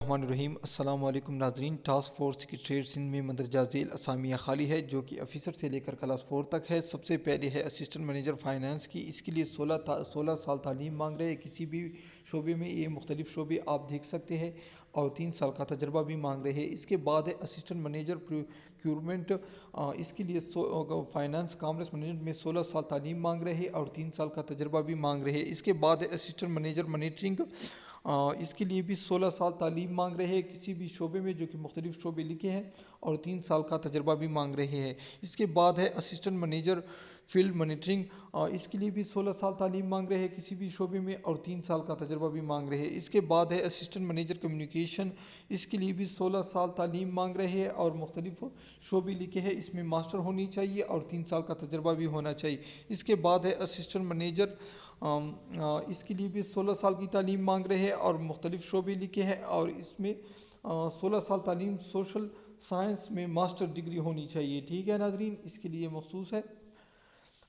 الرحمن الرحیم۔ السلام علیکم ناظرین۔ ٹاسک فورس سکریٹریٹ سندھ میں مندرجہ ذیل اسامیہ خالی ہے جو کہ آفیسر سے لے کر کلاس 4 تک ہے۔ سب سے پہلے ہے اسسٹنٹ مینیجر فائنانس کی، اس کے لیے 16 سال تعلیم مانگ رہے ہیں کسی بھی شعبے میں، یہ مختلف شعبے آپ دیکھ سکتے ہیں، اور 3 سال کا تجربہ بھی مانگ رہے ہیں۔ اس کے بعد ہے اسسٹنٹ مینیجر پروکیورمنٹ، اس کے لیے فائنانس کامرس مینجمنٹ میں 16 سال تعلیم مانگ رہے ہیں اور 3 سال کا تجربہ بھی مانگ رہے ہیں۔ اس کے بعد ہے اسسٹنٹ مینیجر مانیٹرنگ، اس کے لیے بھی 16 سال تعلیم مانگ رہے ہیں کسی بھی شعبے میں، جو کہ مختلف شعبے لکھے ہیں، اور 3 سال کا تجربہ بھی مانگ رہے ہیں۔ اس کے بعد ہے اسسٹنٹ مینیجر فیلڈ مانیٹرنگ، اس کے لیے بھی 16 سال تعلیم مانگ رہے ہیں کسی بھی شعبے میں، اور 3 سال کا تجربہ بھی مانگ رہے ہیں۔ اس کے بعد ہے اسسٹنٹ مینیجر کمیونیکیشن، اس کے لیے بھی 16 سال تعلیم مانگ رہے ہیں اور مختلف شعبے لکھے ہیں، اس میں ماسٹر ہونی چاہیے اور 3 سال کا تجربہ بھی ہونا چاہیے۔ اس کے بعد ہے اسسٹنٹ مینیجر، اس کے لیے بھی 16 سال کی تعلیم مانگ رہے ہیں اور مختلف شعبے لکھے ہیں، اور اس میں 16 سال تعلیم سوشل سائنس میں ماسٹر ڈگری ہونی چاہیے۔ ٹھیک ہے ناظرین، اس کے لیے مخصوص ہے،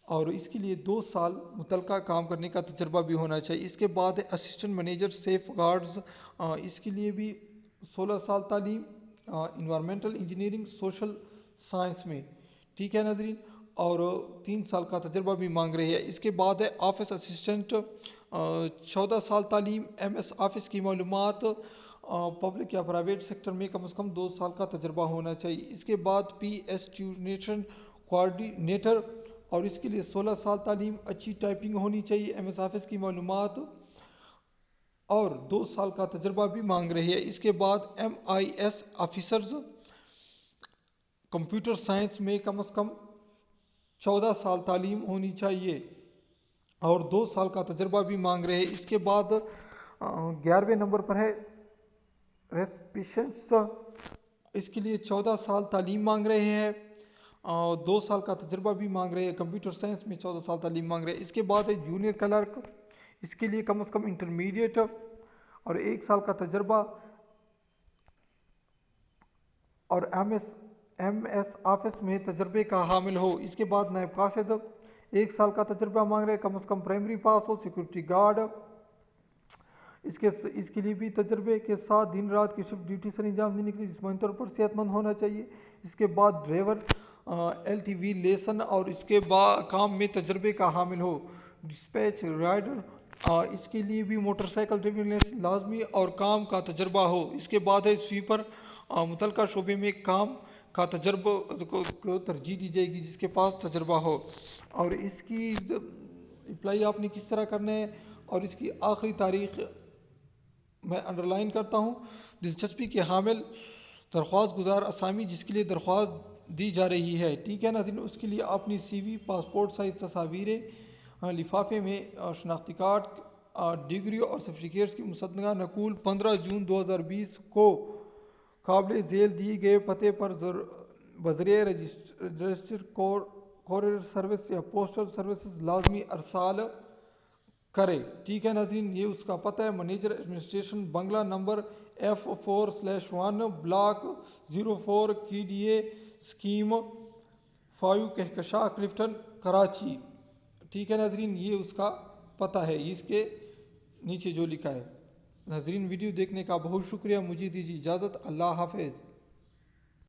اور اس کے لیے 2 سال متعلقہ کام کرنے کا تجربہ بھی ہونا چاہیے۔ اس کے بعد ہے اسسٹنٹ مینیجر سیف گارڈز، اس کے لیے بھی 16 سال تعلیم انوائرمنٹل انجینئرنگ سوشل سائنس میں۔ ٹھیک ہے ناظرین، اور 3 سال کا تجربہ بھی مانگ رہے ہیں۔ اس کے بعد ہے آفس اسسٹنٹ، 14 سال تعلیم، ایم ایس آفس کی معلومات، پبلک یا پرائیویٹ سیکٹر میں کم از کم 2 سال کا تجربہ ہونا چاہیے۔ اس کے بعد پی ایس ٹیونیشن کوآرڈینیٹر، اور اس کے لیے 16 سال تعلیم، اچھی ٹائپنگ ہونی چاہیے، ایم ایس آفس کی معلومات، اور 2 سال کا تجربہ بھی مانگ رہے ہیں۔ اس کے بعد M I S officers computer science میں کم از کم 14 سال تعلیم ہونی چاہیے اور 2 سال کا تجربہ بھی مانگ رہے ہیں۔ اس کے بعد 11ویں نمبر پر ہے ریسپیشنسٹ، اس کے لیے 14 سال تعلیم مانگ رہے ہیں اور 2 سال کا تجربہ بھی مانگ رہے ہیں، کمپیوٹر سائنس میں 14 سال تعلیم مانگ رہے ہیں۔ اس کے بعد ہے جونیئر کلرک، اس کے لیے کم از کم انٹرمیڈیٹ اور 1 سال کا تجربہ، اور ایم ایس آفس میں تجربے کا حامل ہو۔ اس کے بعد نائب قاصد، 1 سال کا تجربہ مانگ رہے ہیں، کم از کم پرائمری پاس ہو۔ سیکورٹی گارڈ، اس کے لیے بھی تجربے کے ساتھ دن رات کی شفٹ ڈیوٹی سر انجام دینے کے لیے جسمانی طور پر صحت مند ہونا چاہیے۔ اس کے بعد driver L T V lesson, اور اس کے بعد کام میں تجربے کا حامل ہو۔ ڈسپیچ رائڈر، اس کے لیے بھی موٹر سائیکل ڈرائیونگ لائسنس لازمی اور کام کا تجربہ ہو۔ اس کے بعد ہے سویپر، متعلقہ شعبے میں کام کا تجربہ کو ترجیح دی جائے گی جس کے پاس تجربہ ہو، اور اس کی اپلائی آپ نے کس طرح کرنا ہے، اور اس کی آخری تاریخ میں انڈرلائن کرتا ہوں۔ دلچسپی کے حامل درخواست گزار اسامی جس کے لیے درخواست دی جا رہی ہے، ٹھیک ہے ناظرین، اس کے لیے اپنی سی وی، پاسپورٹ سائز تصاویریں، لفافے میں شناختی کارڈ، ڈگری اور سرٹیفکیٹس کی مصدقہ نقول 15 جون 2020 کو قابل ذیل دیے گئے پتے پر بذریعہ رجسٹر کوریئر سروس یا پوسٹل سروسز لازمی ارسال کرے۔ ٹھیک ہے ناظرین، یہ اس کا پتہ ہے، منیجر ایڈمنسٹریشن، بنگلہ number F4/1 block 04 KDA scheme 5 Kahkashan Clifton Karachi. ٹھیک ہے ناظرین، یہ اس کا پتہ ہے، اس کے نیچے جو لکھا ہے۔ ناظرین، ویڈیو دیکھنے کا بہت شکریہ، مجھے دیجیے اجازت، اللہ حافظ۔